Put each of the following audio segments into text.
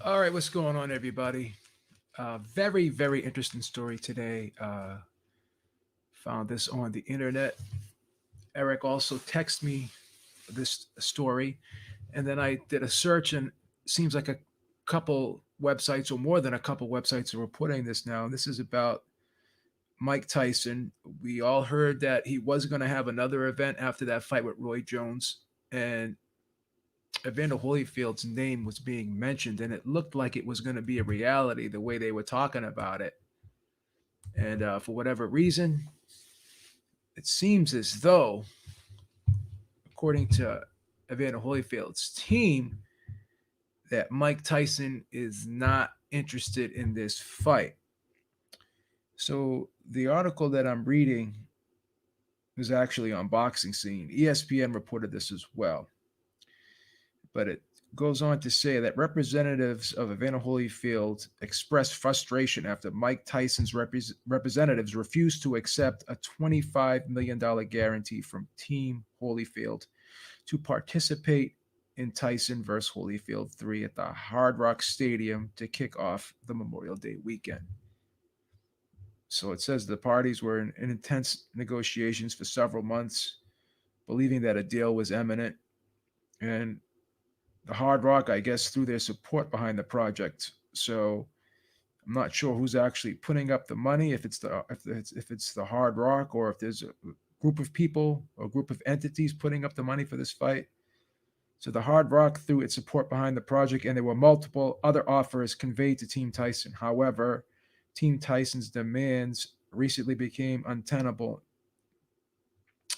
All right, what's going on, everybody? Very, very interesting story today. Found this on the internet. Eric also texted me this story, and then I did a search, and it seems like a couple websites, or more than a couple websites, are reporting this now. This is about Mike Tyson. We all heard that he was going to have another event after that fight with Roy Jones, and Evander Holyfield's name was being mentioned, and it looked like it was going to be a reality the way they were talking about it. And for whatever reason, it seems as though, according to Evander Holyfield's team, that Mike Tyson is not interested in this fight. So the article that I'm reading is actually on Boxing Scene. ESPN reported this as well. But it goes on to say that representatives of Evander Holyfield expressed frustration after Mike Tyson's representatives refused to accept a $25 million guarantee from Team Holyfield to participate in Tyson versus Holyfield 3 at the Hard Rock Stadium to kick off the Memorial Day weekend. So it says the parties were in intense negotiations for several months, believing that a deal was imminent. And the Hard Rock, I guess, threw their support behind the project. So I'm not sure who's actually putting up the money, if it's the Hard Rock, or if there's a group of people or a group of entities putting up the money for this fight. So the Hard Rock threw its support behind the project, and there were multiple other offers conveyed to Team Tyson. However, Team Tyson's demands recently became untenable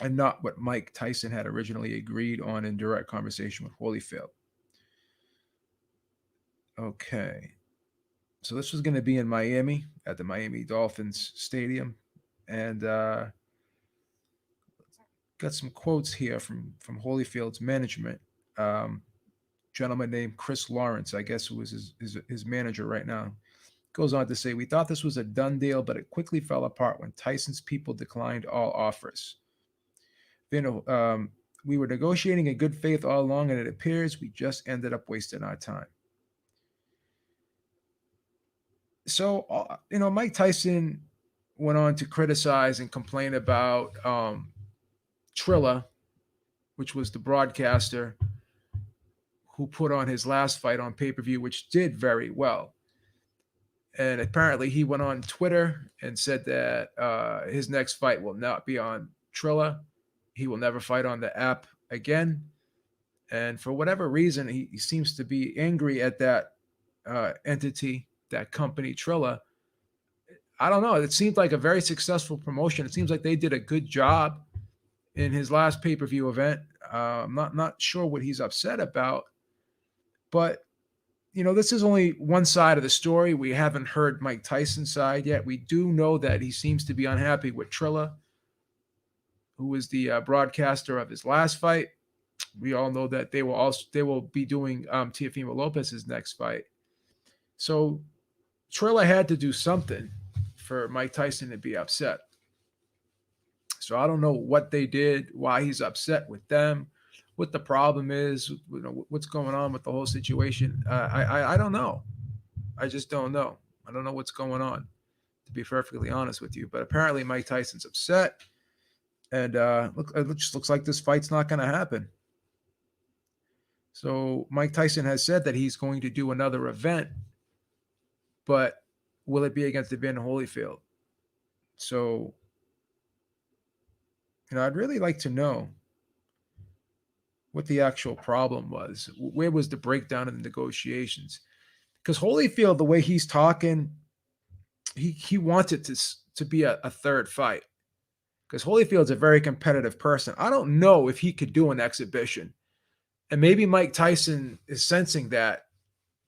and not what Mike Tyson had originally agreed on in direct conversation with Holyfield. Okay. So this was going to be in Miami at the Miami Dolphins Stadium. And got some quotes here from Holyfield's management. Um, Gentleman named Chris Lawrence, I guess, who is his manager right now, goes on to say, "We thought this was a done deal, but it quickly fell apart when Tyson's people declined all offers. You know, we were negotiating in good faith all along, and it appears we just ended up wasting our time." So, Mike Tyson went on to criticize and complain about Trilla, which was the broadcaster who put on his last fight on pay per view, which did very well. And apparently, he went on Twitter and said that his next fight will not be on Trilla. He will never fight on the app again. And for whatever reason, he seems to be angry at that entity, that company, Trilla. I don't know. It seemed like a very successful promotion. It seems like they did a good job in his last pay per view event. I'm not sure what he's upset about, but this is only one side of the story. We haven't heard Mike Tyson's side yet. We do know that he seems to be unhappy with Trilla, who was the broadcaster of his last fight. We all know that they will be doing Teofimo Lopez's next fight. So Trilla had to do something for Mike Tyson to be upset. So I don't know what they did, why he's upset with them, what the problem is, what's going on with the whole situation. I don't know. I just don't know. I don't know what's going on, to be perfectly honest with you. But apparently Mike Tyson's upset, and it just looks like this fight's not going to happen. So Mike Tyson has said that he's going to do another event, but will it be against Evander Holyfield? So, I'd really like to know what the actual problem was. Where was the breakdown in the negotiations? Because Holyfield, the way he's talking, he wants it to be a third fight. Because Holyfield's a very competitive person. I don't know if he could do an exhibition. And maybe Mike Tyson is sensing that,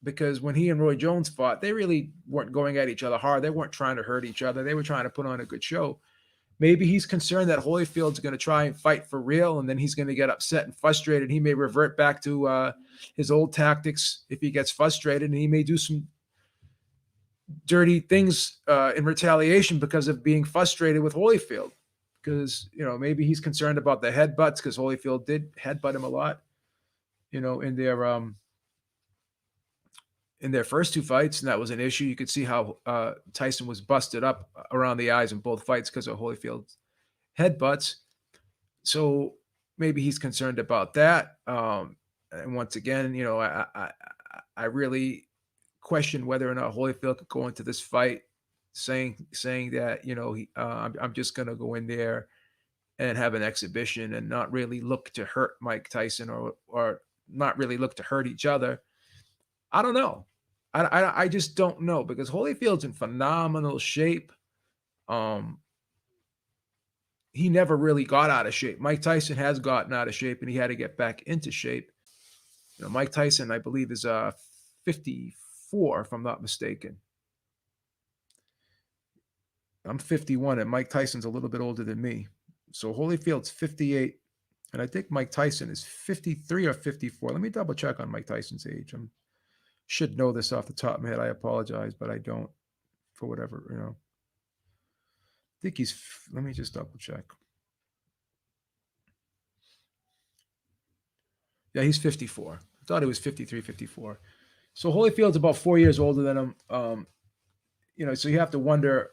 because when he and Roy Jones fought, they really weren't going at each other hard. They weren't trying to hurt each other. They were trying to put on a good show. Maybe he's concerned that Holyfield's going to try and fight for real, and then he's going to get upset and frustrated. He may revert back to his old tactics if he gets frustrated, and he may do some dirty things in retaliation because of being frustrated with Holyfield. Because, maybe he's concerned about the headbutts, because Holyfield did headbutt him a lot, in in their first two fights, and that was an issue. You could see how Tyson was busted up around the eyes in both fights because of Holyfield's headbutts. So maybe he's concerned about that. And once again, I really question whether or not Holyfield could go into this fight saying that I'm just going to go in there and have an exhibition and not really look to hurt Mike Tyson or not really look to hurt each other. I don't know. I just don't know because Holyfield's in phenomenal shape. He never really got out of shape. Mike Tyson has gotten out of shape and he had to get back into shape. Mike Tyson, I believe, is 54, if I'm not mistaken. I'm 51 and Mike Tyson's a little bit older than me. So Holyfield's 58 and I think Mike Tyson is 53 or 54. Let me double check on Mike Tyson's age. I should know this off the top of my head. I apologize, but I don't for whatever, I think let me just double check. Yeah, he's 54. I thought he was 53, 54. So Holyfield's about 4 years older than him. So you have to wonder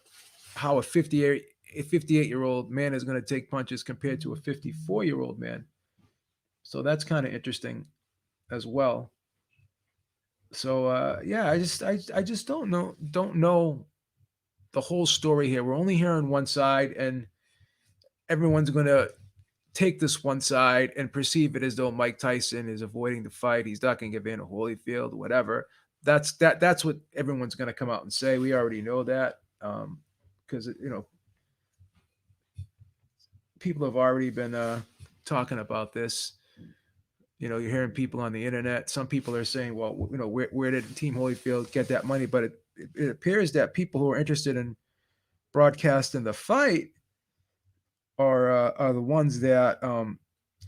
how a 58-year-old man is going to take punches compared to a 54-year-old man. So that's kind of interesting as well. So I just don't know the whole story here. We're only hearing one side, and everyone's going to take this one side and perceive it as though Mike Tyson is avoiding the fight. He's not going to give in to Holyfield, whatever. That's what everyone's going to come out and say. We already know that because people have already been talking about this. You're hearing people on the internet. Some people are saying, well, where did Team Holyfield get that money? But it appears that people who are interested in broadcasting the fight are the ones that are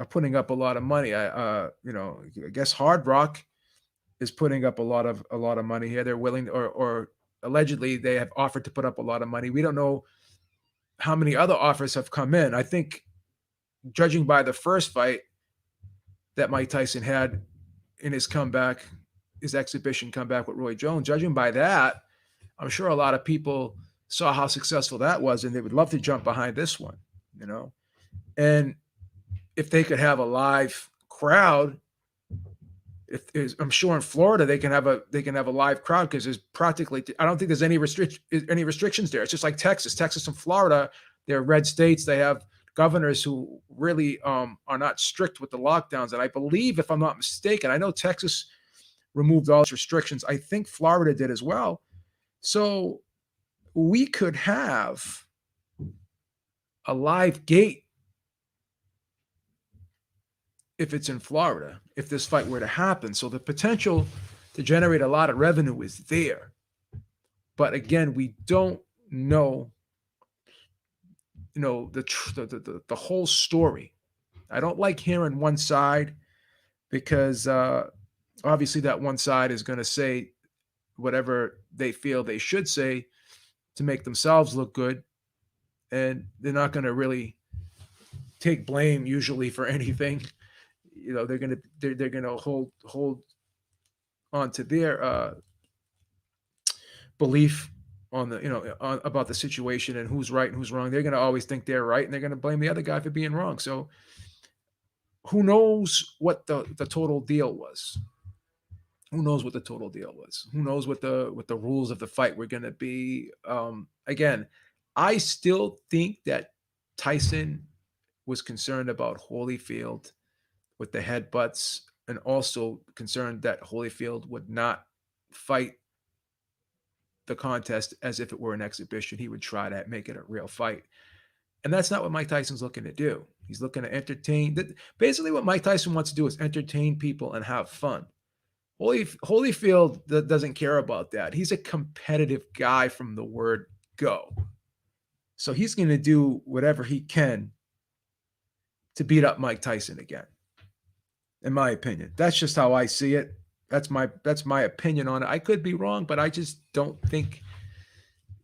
putting up a lot of money. I guess Hard Rock is putting up a lot of money here. They're willing, or allegedly they have offered to put up a lot of money. We don't know how many other offers have come in. I think, judging by the first fight that Mike Tyson had in his exhibition comeback with Roy Jones, judging by that, I'm sure a lot of people saw how successful that was, and they would love to jump behind this one, And if they could have a live crowd, I'm sure in Florida they can have a live crowd because there's practically, I don't think there's any restrictions there. It's just like Texas and Florida, they're red states. They have governors who really are not strict with the lockdowns. And I believe, if I'm not mistaken, I know Texas removed all those restrictions. I think Florida did as well. So we could have a live gate if it's in Florida, if this fight were to happen. So the potential to generate a lot of revenue is there. But again, we don't know, the whole story. I don't like hearing one side because obviously that one side is going to say whatever they feel they should say to make themselves look good. And they're not going to really take blame usually for anything. They're going to hold on to their belief on the about the situation and who's right and who's wrong. They're going to always think they're right, and they're going to blame the other guy for being wrong. So who knows what the total deal was? Who knows what the total deal was? Who knows what the rules of the fight were going to be? Again, I still think that Tyson was concerned about Holyfield with the headbutts, and also concerned that Holyfield would not fight the contest as if it were an exhibition. He would try to make it a real fight. And that's not what Mike Tyson's looking to do. He's looking to entertain. Basically, what Mike Tyson wants to do is entertain people and have fun. Holyfield doesn't care about that. He's a competitive guy from the word go. So he's going to do whatever he can to beat up Mike Tyson again, in my opinion. That's just how I see it. That's my opinion on it. I could be wrong, but I just don't think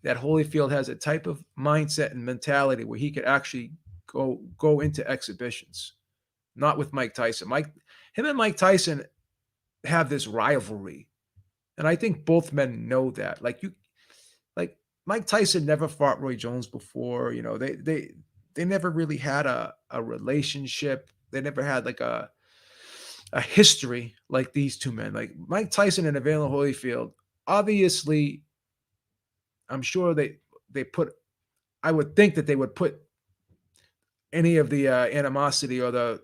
that Holyfield has a type of mindset and mentality where he could actually go into exhibitions. Not with Mike Tyson. Him and Mike Tyson have this rivalry, And I think both men know that. Like Mike Tyson never fought Roy Jones before. They never really had a relationship. They never had like a history like these two men. Like Mike Tyson and Evander Holyfield, obviously, I'm sure they put. I would think that they would put any of the animosity or the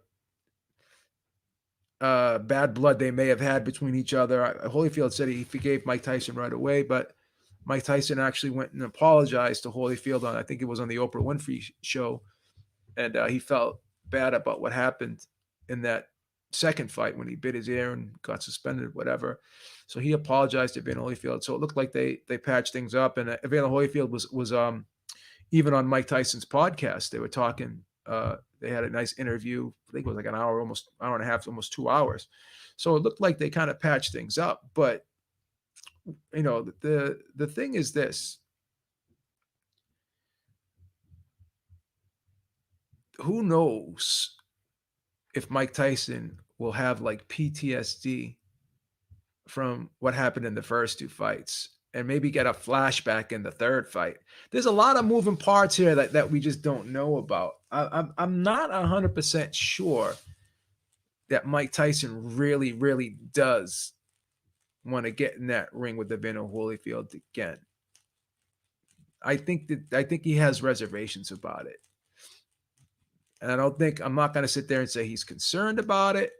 bad blood they may have had between each other. Holyfield said he forgave Mike Tyson right away, but Mike Tyson actually went and apologized to Holyfield on, I think it was on the Oprah Winfrey show, and he felt bad about what happened in that second fight when he bit his ear and got suspended, whatever. So he apologized to Evander Holyfield. So it looked like they patched things up, and Evander Holyfield was even on Mike Tyson's podcast. They were talking. They had a nice interview. I think it was like an hour, almost hour and a half, almost 2 hours. So it looked like they kind of patched things up. But the thing is this: who knows if Mike Tyson will have like PTSD from what happened in the first two fights and maybe get a flashback in the third fight. There's a lot of moving parts here that we just don't know about. I'm not 100% sure that Mike Tyson really, really does want to get in that ring with Evander Holyfield again. I think he has reservations about it. And I'm not going to sit there and say he's concerned about it,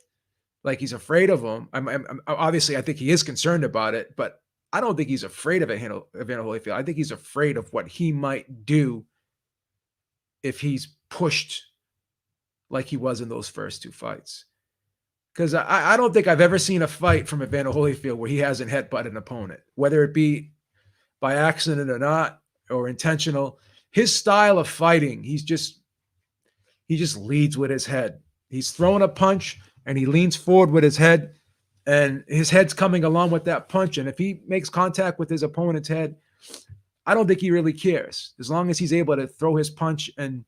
like he's afraid of him. Obviously, I think he is concerned about it, but I don't think he's afraid of Evander Holyfield. I think he's afraid of what he might do if he's pushed like he was in those first two fights. Because I don't think I've ever seen a fight from Evander Holyfield where he hasn't headbutted an opponent, whether it be by accident or not, or intentional. His style of fighting, he just leads with his head. He's throwing a punch and he leans forward with his head, and his head's coming along with that punch. And if he makes contact with his opponent's head, I don't think he really cares. As long as he's able to throw his punch and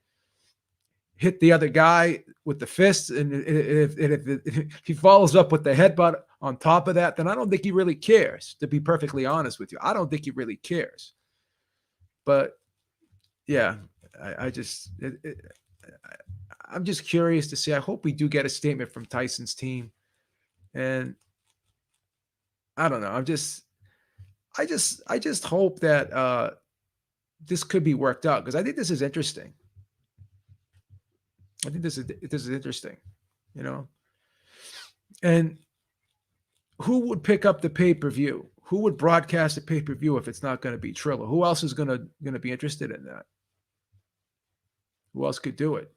hit the other guy with the fist, and if he follows up with the headbutt on top of that, then I don't think he really cares, to be perfectly honest with you. I don't think he really cares. But yeah, I'm just curious to see. I hope we do get a statement from Tyson's team. And I don't know. I just hope that this could be worked out, because I think this is interesting. I think this is interesting, And who would pick up the pay-per-view? Who would broadcast the pay-per-view if it's not going to be Triller? Who else is going to be interested in that? Who else could do it?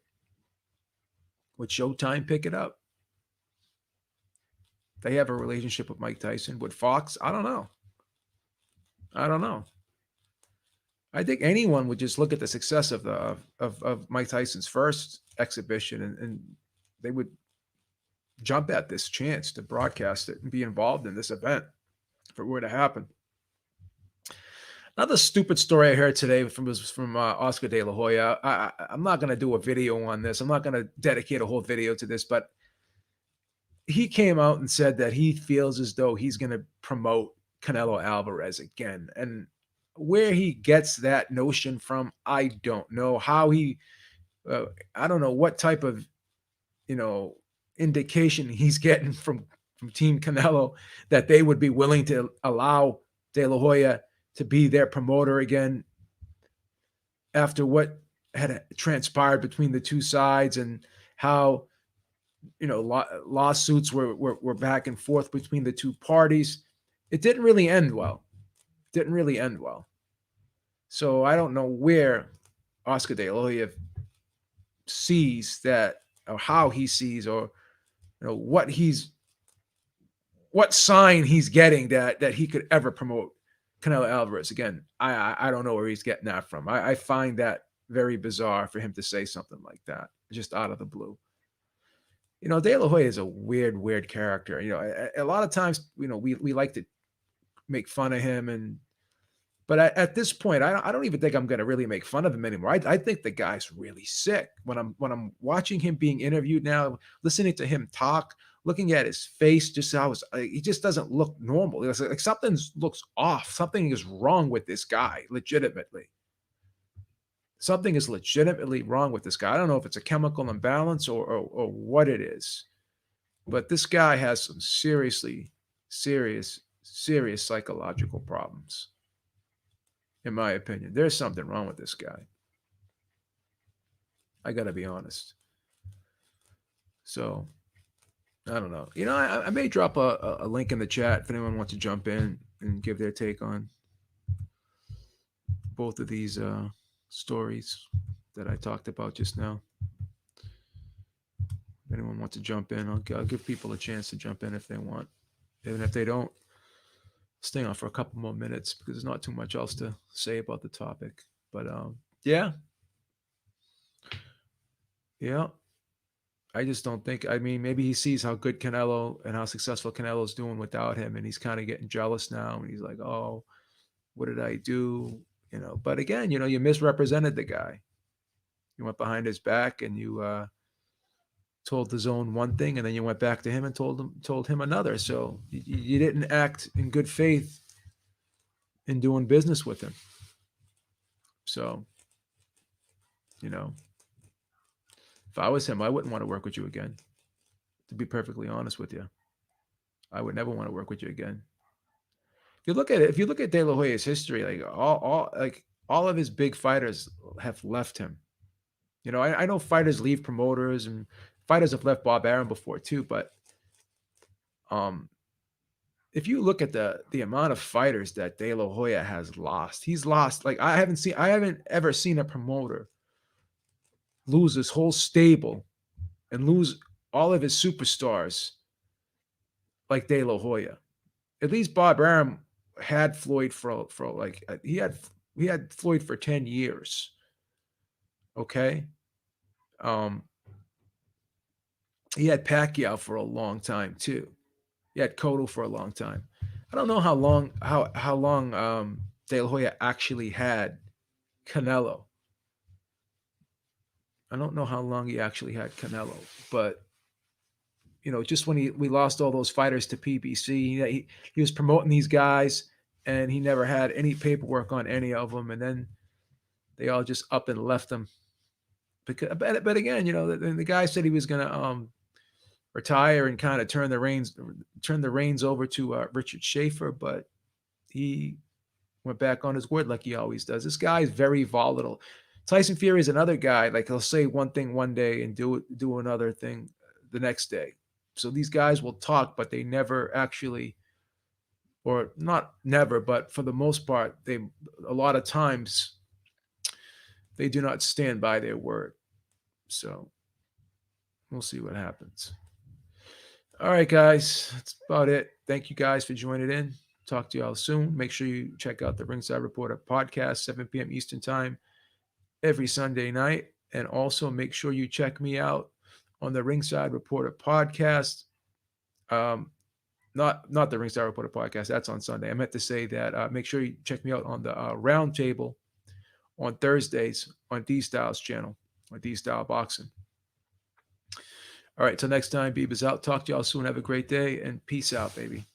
Would Showtime pick it up? They have a relationship with Mike Tyson. Would Fox? I don't know. I think anyone would just look at the success of Mike Tyson's first exhibition, and they would jump at this chance to broadcast it and be involved in this event if it were to happen. Another stupid story I heard today was from Oscar De La Hoya. I'm not going to do a video on this. I'm not going to dedicate a whole video to this, but he came out and said that he feels as though he's going to promote Canelo Alvarez again. And where he gets that notion from, I don't know. How he, I don't know what type of, indication he's getting from Team Canelo that they would be willing to allow De La Hoya to be their promoter again after what had transpired between the two sides, and how lawsuits were back and forth between the two parties. It didn't really end well. So I don't know where Oscar De La Hoya sees that, or how he sees, or what sign he's getting that he could ever promote Canelo Alvarez again. I don't know where he's getting that from. I find that very bizarre for him to say something like that, just out of the blue. De La Hoya is a weird character. A lot of times, we like to make fun of him, but at this point, I don't even think I'm going to really make fun of him anymore. I think the guy's really sick. When I'm watching him being interviewed now, listening to him talk, looking at his face, just how he just doesn't look normal. It's like something looks off. Something is wrong with this guy, legitimately. Something is legitimately wrong with this guy. I don't know if it's a chemical imbalance or what it is, but this guy has some serious psychological problems. In my opinion, there's something wrong with this guy. I got to be honest. So I don't know. I may drop a link in the chat if anyone wants to jump in and give their take on both of these stories that I talked about just now. If anyone wants to jump in, I'll give people a chance to jump in if they want. Even if they don't, stay on for a couple more minutes because there's not too much else to say about the topic. But yeah. I just don't think. I mean, maybe he sees how good Canelo and how successful Canelo's doing without him, and he's kind of getting jealous now. And he's like, "Oh, what did I do?" But again, you misrepresented the guy. You went behind his back and you told the zone one thing, and then you went back to him and told him another. So you didn't act in good faith in doing business with him. So, if I was him, I wouldn't want to work with you again. To be perfectly honest with you, I would never want to work with you again. If you look at De La Hoya's history, like all of his big fighters have left him. I know fighters leave promoters and fighters have left Bob Arum before too, but if you look at the amount of fighters that De La Hoya has lost, he's lost. Like I haven't ever seen a promoter lose his whole stable and lose all of his superstars like De La Hoya. At least Bob Arum had Floyd for like he had Floyd for 10 years. Okay. He had Pacquiao for a long time too. He had Cotto for a long time. I don't know how long De La Hoya actually had Canelo. I don't know how long he actually had Canelo, but just when we lost all those fighters to PBC, he was promoting these guys, and he never had any paperwork on any of them, and then they all just up and left him. But again, the guy said he was going to retire and kind of turn the reins over to Richard Schaefer, but he went back on his word like he always does. This guy is very volatile. Tyson Fury is another guy, like he'll say one thing one day and do another thing the next day. So these guys will talk, but they never actually, or not never, but for the most part, a lot of times they do not stand by their word. So we'll see what happens. All right, guys, that's about it. Thank you guys for joining in. Talk to y'all soon. Make sure you check out the Ringside Reporter podcast, 7 p.m. Eastern Time, every Sunday night. And also make sure you check me out on the Ringside Reporter podcast. Not the Ringside Reporter podcast. That's on Sunday. I meant to say that. Make sure you check me out on the Roundtable on Thursdays on D Styles channel, on D Style Boxing. All right, till next time, Beaver's out. Talk to y'all soon. Have a great day, and peace out, baby.